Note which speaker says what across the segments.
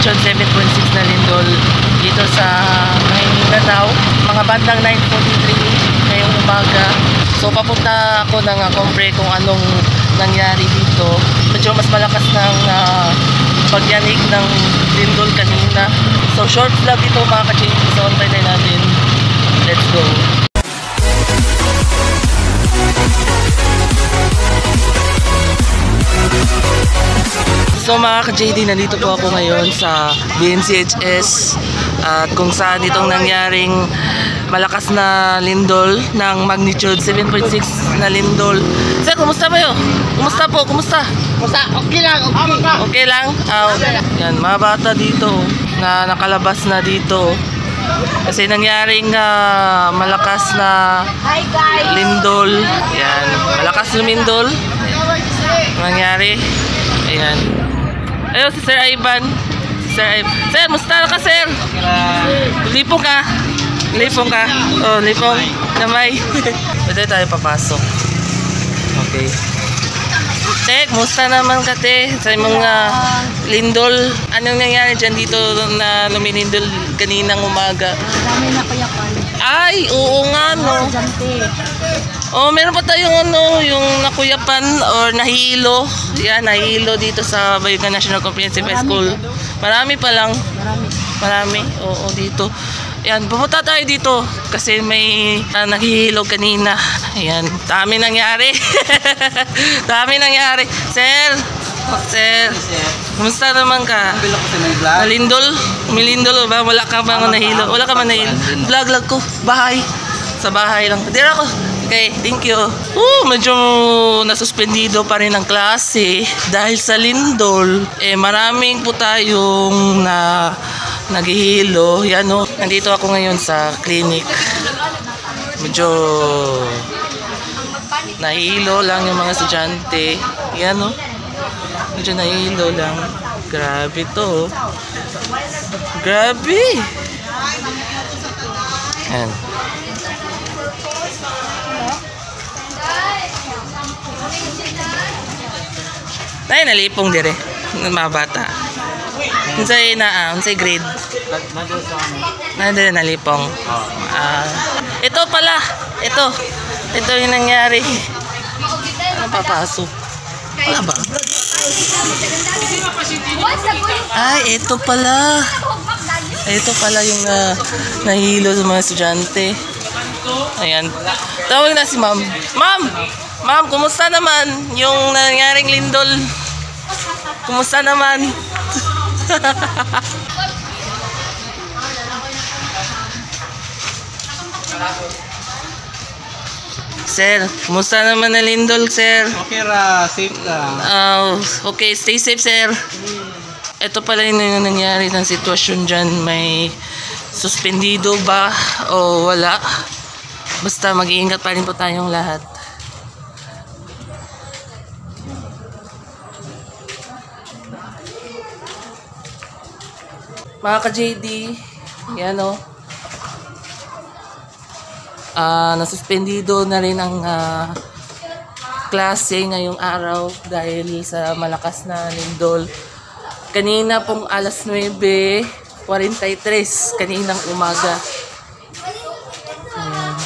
Speaker 1: magnitude 7.6 na lindol dito sa Maynila daw. Mga bandang 9:43 ngayong umaga. So papunta ako ng compre kung anong nangyari dito. Medyo mas malakas ng pagyanig ng lindol kanina. So short vlog dito mga ka-JD. So antay na natin. Let's go. So mga ka-JD, nandito po ako ngayon sa BNCHS at kung saan itong nangyaring malakas na lindol ng magnitude 7.6 na lindol. Sir, kumusta ba yun? Kumusta po? Kumusta?
Speaker 2: Okay lang, okay.
Speaker 1: Okay lang? Yan, mga bata dito na nakalabas na dito kasi nangyaring malakas na lindol. Yan, malakas lumindol nangyari. Ayan. Ayun, si Sir Ivan. Sir, musta ka, sir?
Speaker 2: Okay lang.
Speaker 1: Lipong ka? Lipong ka? Oh, lipong. Damay. Pwede tayo papasok. Okay. Te, musta naman ka, te? Sa mga lindol. Anong nangyari dyan dito na luminindol kaninang umaga?
Speaker 2: Dami na kuyakan.
Speaker 1: Ay, oo nga, no. Oh, meron pa tayong yung nakuyapan or nahilo. Yan, nahilo dito sa Bayugan National Comprehensive High School. Marami pa lang. Marami. Oo, dito. Yan, pumunta tayo dito kasi may naghihilo kanina. Ayan, dami nangyari. Dami nangyari. Sir, kumusta naman ka? Nalindol? Umilindol ba? Wala ka bang nahilo? Wala ka man nahilo? Vlog ko. Bahay. Sa bahay lang. Dira ko. Okay, thank you. Medyo nasuspendido pa rin ang klase dahil sa lindol. Maraming po tayong naghihilo. Yan o. Nandito ako ngayon sa clinic. Medyo nahihilo lang yung mga estudyante. Yan o. Medyo nahihilo lang. Grabe to. Grabe. Yan. Nay nalipong dire mga bata. Unsay grade? Nandito nalipong. Ito pala. Ito yung nangyari. Ano papasok? Wala ba? Ay, ito pala. Ito pala yung nahilo sa mga estudyante. Ayan. Tawag na si ma'am. Ma'am, kumusta naman yung nangyaring lindol? Kumusta naman? Sir, kumusta naman na lindol, sir?
Speaker 2: Okay ra, safe lang.
Speaker 1: Okay, stay safe, sir. Ito pala yung nangyari ng sitwasyon dyan. May suspendido ba o wala? Basta mag-iingat pa rin po tayong lahat. Mga ka-JD, yan o. Nasuspendido na rin ang klase ngayong araw dahil sa malakas na lindol. Kanina pong alas 9:43 kaninang umaga. Ayan.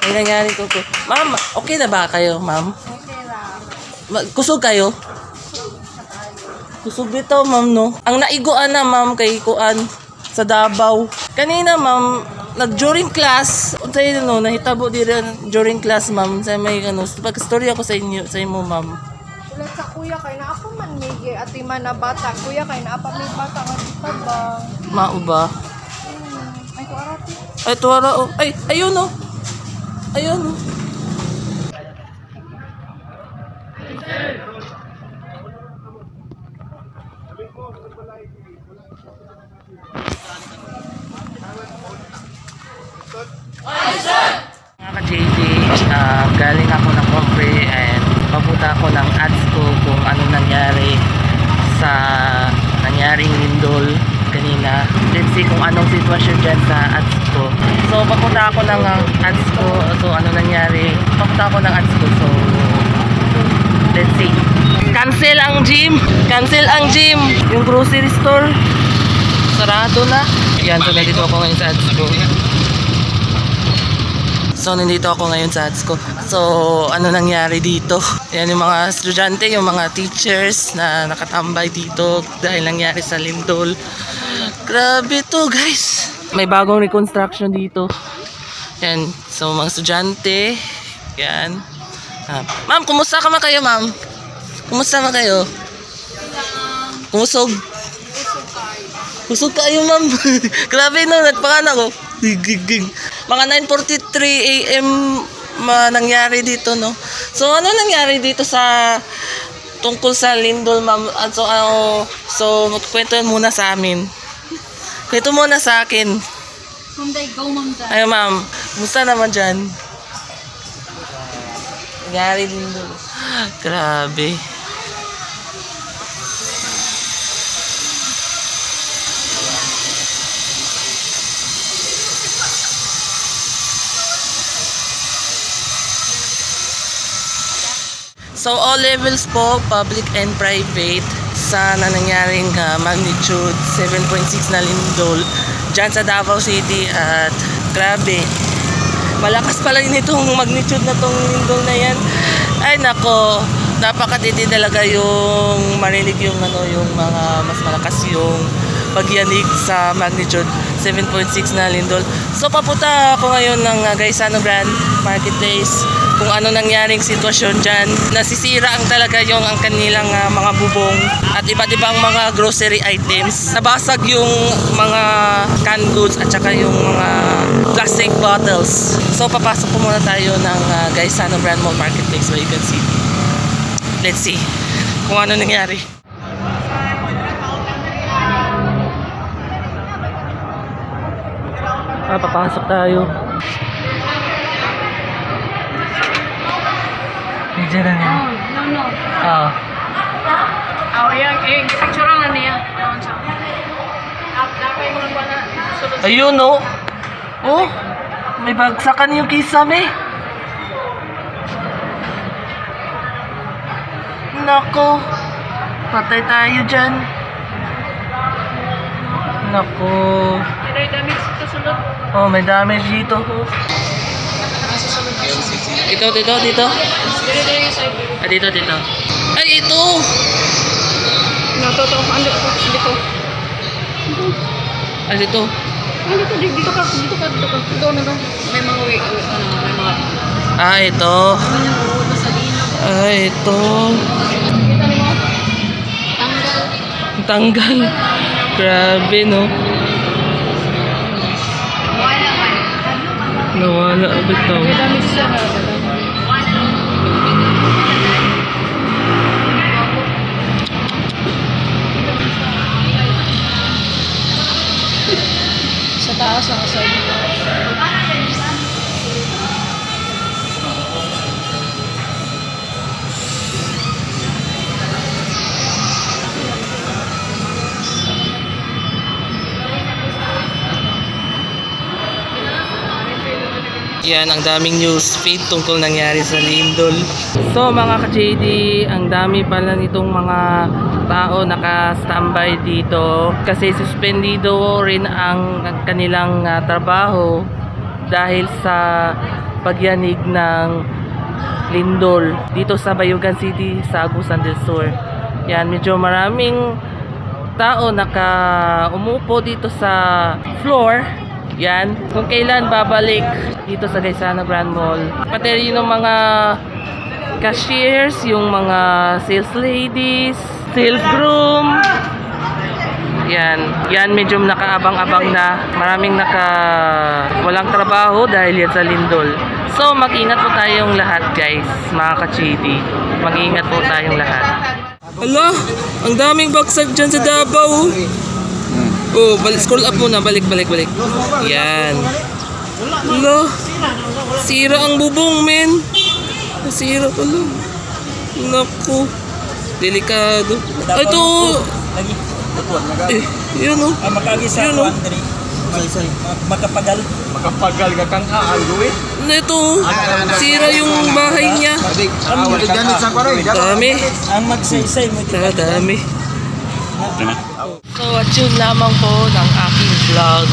Speaker 1: May nangyari ko po. Ma'am, okay na ba kayo, ma'am? Kusog kayo? Kusog dito, ma'am, no? Ang naiguan na, ma'am, kay Kuan sa Davao. Kanina, ma'am, during class, unsay no, nahitabo dira during class, ma'am, sa may pag-story ako sa inyo, sa imo, ma'am.
Speaker 3: Ulat sa kuya kay na ako man migi at man na bata. Kuya kay na apa may bata nga tabang.
Speaker 1: Mao ba?
Speaker 3: Ay ko arati.
Speaker 1: Ay tuwara oh. Ay, ayun oh. Ayun oh. Mga ka-JD, galing ako ng compre and papunta ako ng ads ko kung ano nangyari sa nangyaring lindol kanina. Let's see kung anong sitwasyon dyan sa ads ko. So papunta ako ng ads ko. So ano nangyari? Papunta ako ng ads ko. So Let's see. Cancel ang gym. Cancel ang gym. Yung grocery store. Sarado na. Yan, so nandito ako ngayon sa ads ko. So, nandito ako ngayon sa ads ko. So, ano nangyari dito? Yan yung mga estudyante, yung mga teachers na nakatambay dito dahil nangyari sa lindol. Grabe to, guys. May bagong reconstruction dito. Yan. So, mga estudyante. Yan. Ma'am, kumusta ka kayo, ma'am? Kumusta kayo? Kumusog. Kusog kayo, ma'am. Grabe no, nagpakan ako. Mga 9:43 AM nangyari dito, no? So, ano nangyari dito sa tungkol sa lindol, ma'am? So, magkwento muna sa amin. Kwento muna sa akin.
Speaker 3: Ma'am Day, go Ma'am Day.
Speaker 1: Ayun, ma'am. Kumusta naman dyan? Nangyari lindol. Grabe. So, all levels po, public and private, sa nangyaring magnitude 7.6 na lindol dyan sa Davao City. At grabe, malakas pala itong magnitude na tong lindol na yan. Ay nako, napakatindi talaga yung marinig yung yung mga mas malakas yung pagyanig sa magnitude 7.6 na lindol. So papunta ako ngayon ng Gaisano Grand Marketplace kung ano nangyaring sitwasyon dyan. Nasisira ang talaga yung ang kanilang mga bubong at iba't ibang mga grocery items. Nabasag yung mga canned goods at saka yung mga plastic bottles. So papasok po muna tayo ng Gaisano Grand Mall Marketplace where you can see. Let's see kung ano nangyari. Papasok tayo. Medyo na nga.
Speaker 3: No.
Speaker 1: Oo.
Speaker 3: Yang picture lang niya.
Speaker 1: Ayun, no? Oh, may bagsakan yung kisame. Nako. Patay tayo dyan. Nako.
Speaker 3: May damage ito sulod.
Speaker 1: Oh, may damage dito. Dito. Dito. Ay, ito!
Speaker 3: Ito.
Speaker 1: Ay, dito.
Speaker 3: Dito ka. Ito na ba? May mga may mga...
Speaker 1: Ah, ito. Ay, ito.
Speaker 3: Kita mo?
Speaker 1: Tanggal. Grabe, no? Nawala agad to.
Speaker 3: May damage siya. Sa taas ang asal dito.
Speaker 1: Yan, ang daming news feed tungkol nangyari sa lindol. So mga ka-JD, ang dami pala nitong mga tao naka-standby dito kasi suspendido rin ang kanilang trabaho dahil sa pagyanig ng lindol dito sa Bayugan City sa Agusan del Sur. Yan, medyo maraming tao umupo dito sa floor. Yan, kung kailan babalik dito sa Gaisano Grand Mall. Pati yung mga cashiers, yung mga sales ladies, sales groom. Yan medyo nakaabang-abang na. Maraming walang trabaho dahil yan sa lindol. So mag-ingat po tayong lahat, guys, mga ka-chidi. Mag-ingat po tayong lahat. Hala, ang daming bagsak dyan sa Davao. Oh, scroll up muna, balik. Yan. Hala, sira ang bubong, men. Sira pala. Naku, delikado. Ito. Yun o. Yun o.
Speaker 4: magsaysay. Makapagal.
Speaker 2: Makapagal ka kang aalgo eh.
Speaker 1: Ito, sira yung bahay niya. Dami.
Speaker 4: Ang magsaysay mo.
Speaker 1: Dami. So at yun lamang po ng aking vlog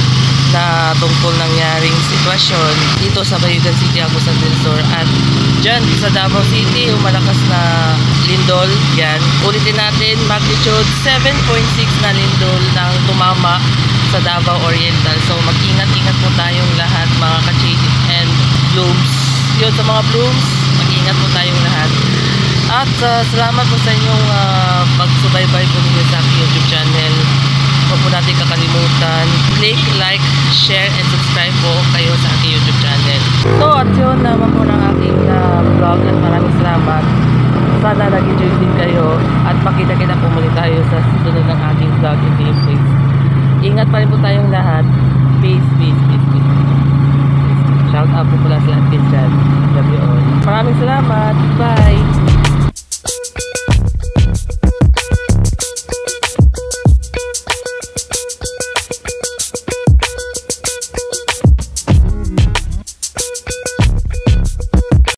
Speaker 1: na tungkol nangyaring sitwasyon dito sa Bayugan City, Agusan del Sur, at dyan sa Davao City, yung malakas na lindol. Yan, ulitin natin, magnitude 7.6 na lindol nang tumama sa Davao Oriental. So mag-ingat-ingat po tayong lahat, mga ka-shade and blooms. Yun, sa mga blooms, mag-ingat po tayong lahat. At salamat po sa inyong pagsubaybay po ninyo sa aking YouTube channel. Huwag po natin kakalimutan, click, like, share, and subscribe po kayo sa aking YouTube channel. So at yun naman po ng aking vlog, at maraming salamat. Sana nag-enjoy din kayo at makita-kita po muli tayo sa susunod ng aking vlog in the place. Ingat pa rin po tayong lahat. Peace, peace, peace, peace. Shout out po pala sa atin dyan. Love you all. Maraming salamat. Bye!